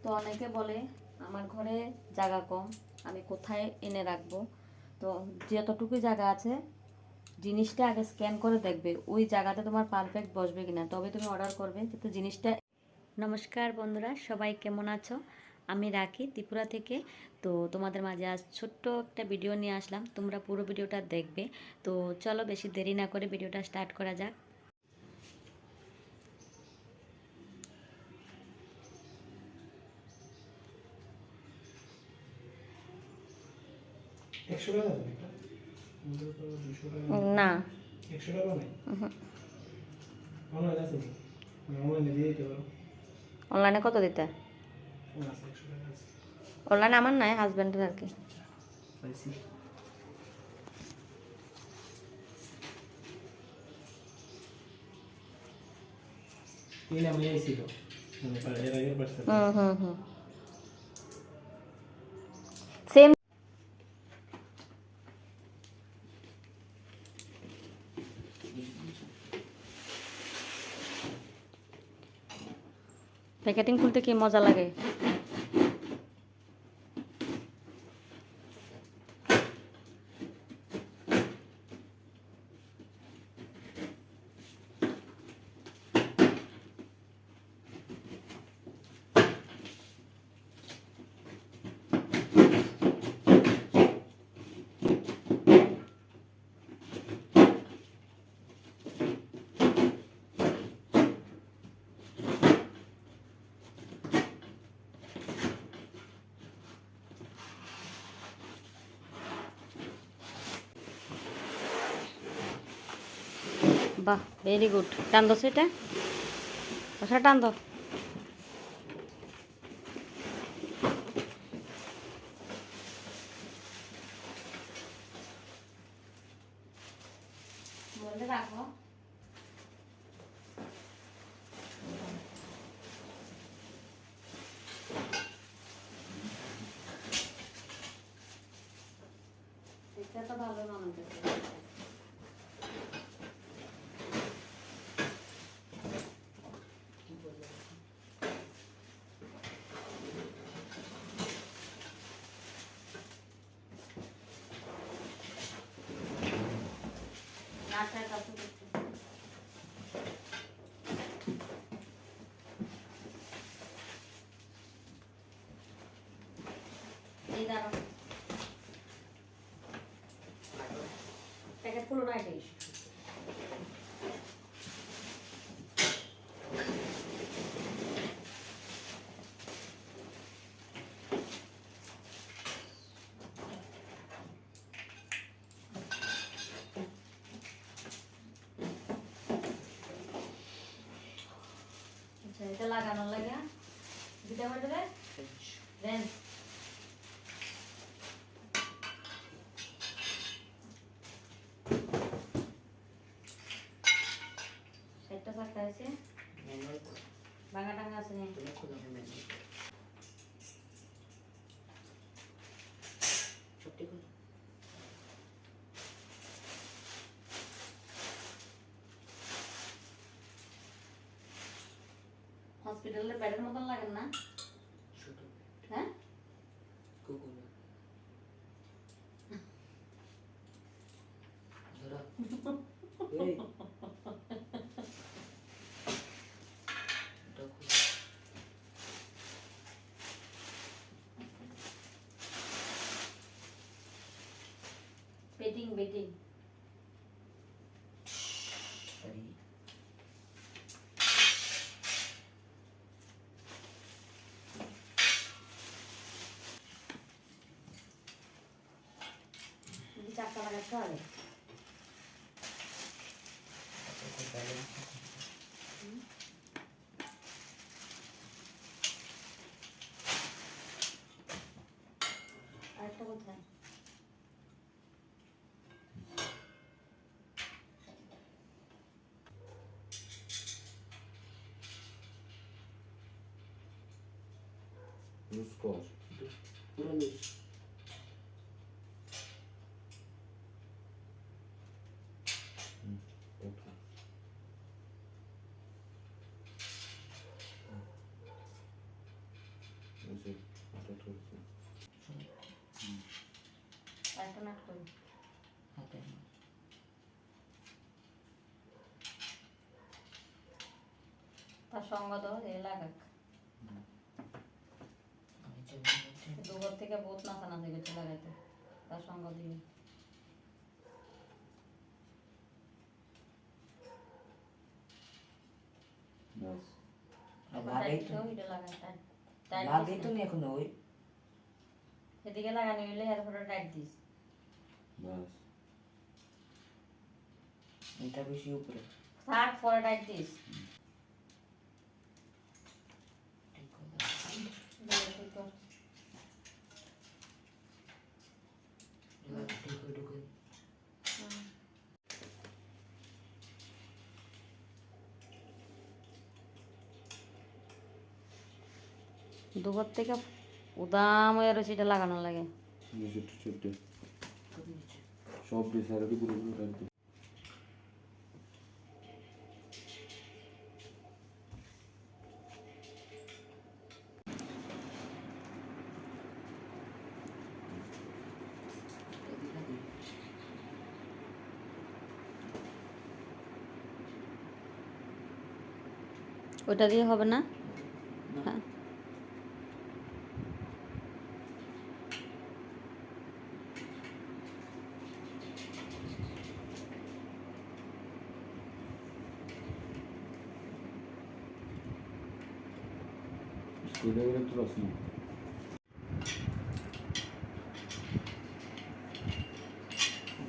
তো অনেকে বলে আমার ঘরে জায়গা কম, আমি কোথায় এনে রাখবো। তো যতটুকু জায়গা আছে জিনিসটা আগে স্ক্যান করে দেখবে ওই জায়গাটা তোমার পারফেক্ট বসবে কিনা, তবে তুমি অর্ডার করবে যাতে জিনিসটা। নমস্কার বন্ধুরা, সবাই কেমন আছো? আমি রাখি ত্রিপুরা থেকে। তো তোমাদের মাঝে আজ ছোট্ট একটা ভিডিও নিয়ে আসলাম, তোমরা পুরো ভিডিওটা দেখবে। তো চলো বেশি দেরি না করে ভিডিওটা স্টার্ট করা যাক। না, 100 টাকা নাই। অনলাইন আছে, অনলাইনে দিয়ে দিতে পারো। অনলাইনে কত দিতে? আছে 100 টাকা আছে। অনলাইনে আমার নাই, হাজব্যান্ডের আর কি। পাইছি। এই নামে আইছিল মানে এর আগের পার্সেল। সেম। প্যাকেটিং খুলতে কি মজা লাগে। বাহ, ভেরি গুড। টান দো সেটা, ওটা টান দো। বলে রাখো। এটা তো ভালো মানান যাচ্ছে। নাটার কাছে এই দাঁড়াও, প্যাকেট খুলো না এটাই। আচ্ছা, এটা লাগানোর লাগে দুটা বাটে রেঞ্জ। সেটটা থাকতে আছে ভাঙা টাঙা আছে নি। হসপিটালের বেডের মতন লাগেন না? হ্যাঁ, বেটিং বেটিং। চারটা লাগাতে হবে। আরেকটা কোথায়? Luz cor. Pura luz. Okay. একটা নাট করি হাতে তার সঙ্গ তো এ লাগাক আমি যেমন বলছি দুপুর থেকে বহুত নাচানাচি করছে লাগাইতে তার সঙ্গ দিয়ে লাগাই তো এটা লাগাই টাইট লাগাই তো নি এখনো ওই এদিকে লাগানি হইলে এরপরে টাইট দিস এটা বেশি উপরে থাক পরে টাইট দিস ঠিক করে এবার ঠিক করে ঢুকে দুপুর থেকে উদাম হয়ে রয়েছে এটা লাগানো লাগে করে দিচ্ছে সব ডিসাইডে গুলো গুলো রাখবে এদিকে দিই ওইটা দিয়ে হবে না না হ্যাঁ স্কুলে গেলে তো রস না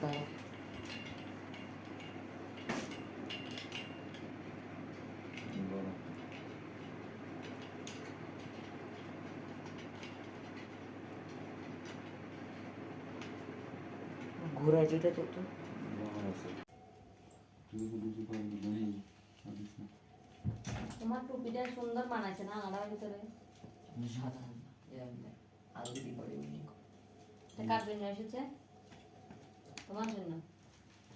দাও বড় ঘোরা যেটা তো তো বড় আছে তুই বুঝি পারবি না আদিস না তোমার টুপিটা সুন্দর বানাইছে না আলাদা ভিতরে সাধারণ এরকম আরো দিদি পরে মিনিং এটা কার জন্য এসেছে তোমার জন্য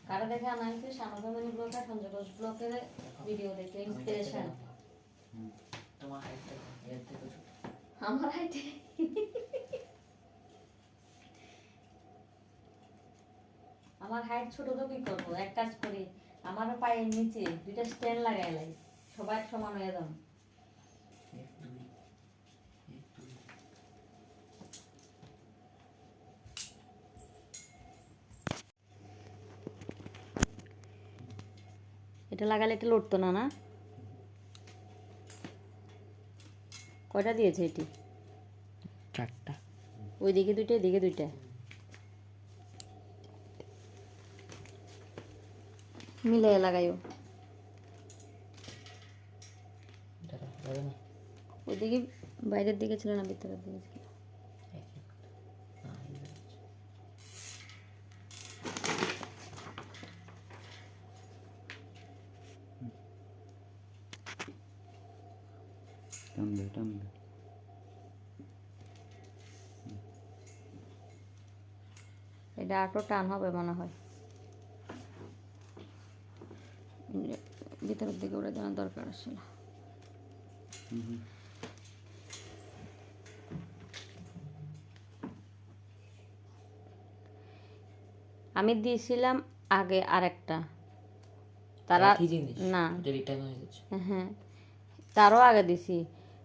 কারা দেখে আনা হয়েছে সামগ্রী ব্লগ আর সঞ্জয় ঘোষ ব্লগের ভিডিও দেখে ইন্সপিরেশন তোমার হাইট এর থেকে ছোট আমার হাইটে আমার হাইট ছোট তো কি করবো এক কাজ করি আমার পায়ের নিচে দুইটা স্ট্যান্ড লাগাই লাই সবাই সমান হয়ে যাম এক দুই এক দুই এটা লাগালে এটা লড়তো না না কয়টা দিয়েছে এটি চারটা ওইদিকে দুইটা এদিকে দুইটা মিলাই লাগাইও দাঁড়া দাঁড়া না ওইদিকে বাইরের দিকে ছিল না ভিতরের দিকে ছিল একই কথা না এই যাচ্ছে টান দে এটা আটো টান হবে মনে হয় ভিতরের দিকে উড়ে দেওয়ার দরকার ছিল আমি দিয়েছিলাম আগে আরেকটা তারা একই জিনিস না এটা রিটার্ন হয়ে যাচ্ছে হ্যাঁ তারও আগে দিছি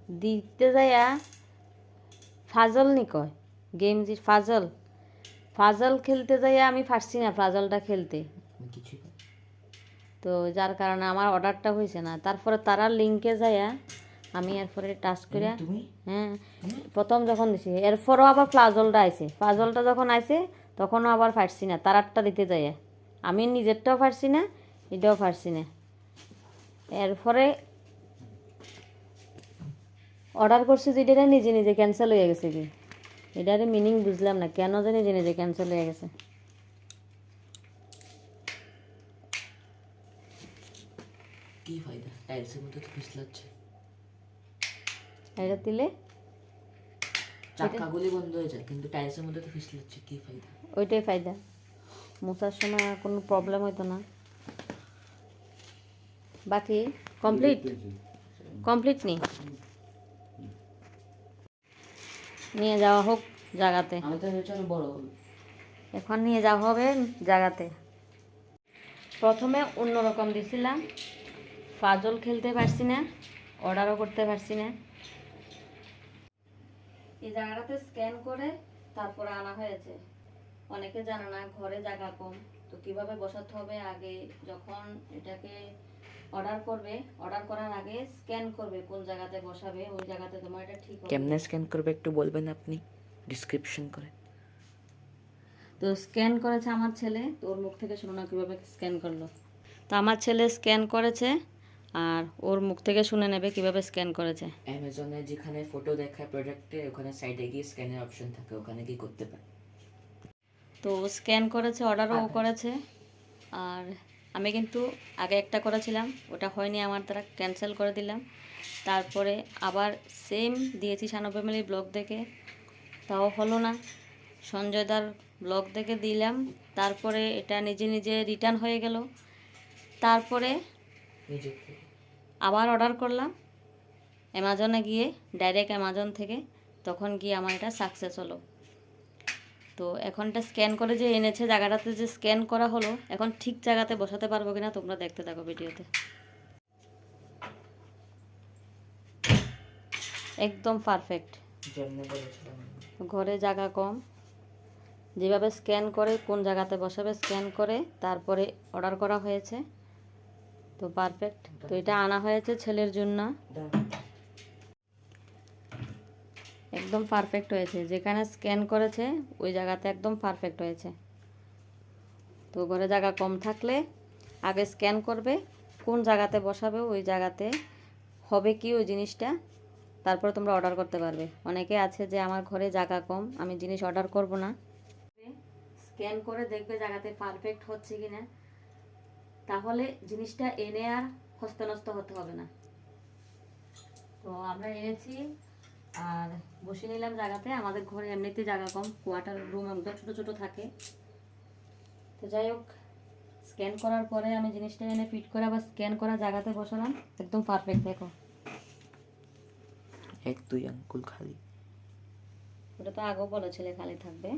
দিতে যাইয়া ফাজল নি কয় গেম যে ফাজল খেলতে যাইয়া আমি পারছি না ফাজলটা খেলতে আমি কিছুই পাই তো যার কারণে আমার অর্ডারটা হয়েছে না তারপরে তারা লিঙ্কে যাইয়া আমি এরপরে টাচ করে তুমি হ্যাঁ প্রথম যখন দিছি এরপরও আবার ফাজলটা আইছে ফাজলটা যখন আইছে তখনও আবার পারছি না তারারটা দিতে যাইয়া আমি নিজেরটাও পারছি না এটাও পারছি না এরপরে অর্ডার করছি যেটা নিজে নিজে ক্যান্সেল হয়ে গেছে কি এটার মিনিং বুঝলাম না কেন যে নিজে নিজে ক্যান্সেল হয়ে গেছে কি ফায়দা টাইলসের মধ্যে তো পিছলাচ্ছে এটা দিলে চাকাগুলি বন্ধ হয়ে যায় কিন্তু টাইলসের মধ্যে তো পিছলাচ্ছে কি ফায়দা ওইটাই ফায়দা মোছার সময় আর কোনো প্রবলেম হইতো না বাকি কমপ্লিট নি নিয়ে যাওয়া হোক জায়গাতে। আমি তো ভেবেছি আরো বড় হবে। এখন নিয়ে যাওয়া হবে জায়গাতে। প্রথমে অন্যরকম দিছিলাম, পাজল খেলতে পারছি না, অর্ডারও করতে পারছি না। এই জায়গাটাতে স্ক্যান করে তারপরে আনা হয়েছে। অনেকে জানে না ঘরে জায়গা কম, তো কিভাবে বসাতে হবে, আগে যখন এটাকে অর্ডার করবে, অর্ডার করার আগে স্ক্যান করবে কোন জায়গাতে বসাবে, ওই জায়গাতে তোমার এটা ঠিক হবে। কেমনে স্ক্যান করবে একটু বলবেন আপনি ডিসক্রিপশন করে? তো স্ক্যান করেছে আমার ছেলে, তো ওর মুখ থেকে শুনো না কীভাবে স্ক্যান করলো। তো আমার ছেলে স্ক্যান করেছে, আর ওর মুখ থেকে শুনে নেবে কিভাবে স্ক্যান করেছে। অ্যামাজনে যেখানে ফটো দেখায় প্রোডাক্টে, ওখানে সাইডে গিয়ে স্ক্যানের অপশন থাকে, ওখানে গিয়ে করতে পারে। তো স্ক্যান করেছে, অর্ডারও ও করেছে। আর আমি কিন্তু আগে একটা করেছিলাম, ওটা হয়নি আমার দ্বারা, ক্যান্সেল করে দিলাম। তারপরে আবার সেম দিয়েছি 96 মিলি ব্লগ দেখে, তাও হলো না। সঞ্জয়দার ব্লগ দেখে দিলাম, তারপরে এটা নিজে নিজে রিটার্ন হয়ে গেল। তারপরে নিজের থেকে আবার অর্ডার করলাম অ্যামাজনে গিয়ে, ডাইরেক্ট অ্যামাজন থেকে, তখন গিয়ে আমার এটা সাকসেস হলো। তো এখন এটা স্ক্যান করে যে এনেছে, জায়গাটাতে যে স্ক্যান করা হলো, এখন ঠিক জায়গাতে বসাতে পারবো কিনা তোমরা দেখতে থাকো ভিডিওতে। একদম পারফেক্ট। যেমনি বলেছিলাম। ঘরে জায়গা কম, যেভাবে স্ক্যান করে কোন জায়গাতে বসাবে স্ক্যান করে তারপরে অর্ডার করা হয়েছে, তো পারফেক্ট। তো এটা আনা হয়েছে ছেলের জন্য, একদম পারফেক্ট হয়েছে। যেখানে স্ক্যান করেছে ওই জায়গাতে একদম পারফেক্ট হয়েছে। তো ঘরে জায়গা কম থাকলে আগে স্ক্যান করবে, কোন জায়গাতে বসাবে ওই জায়গাতে হবে কি ওই জিনিসটা, তারপরে তোমরা অর্ডার করতে পারবে। অনেকে আছে যে আমার ঘরে জায়গা কম, আমি জিনিস অর্ডার করব না, স্ক্যান করে দেখবে জায়গাতে পারফেক্ট হচ্ছে কি না, তাহলে জিনিসটা এনে আর হস্তনষ্ট হতে হবে না। তো আমরা এনেছি আর বসে নিলাম জায়গাতে। আমাদের ঘরে এমনিতে জায়গা কম, কোয়ার্টার রুম একদম ছোটো ছোটো থাকে। তো যাই হোক, স্ক্যান করার পরে আমি জিনিসটা এনে ফিট করে আবার স্ক্যান করা জায়গাতে বসালাম, একদম পারফেক্ট। দেখো 1-2 আঙ্গুল খালি। ওটা তো আগেও বলেছিলে খালি থাকবে।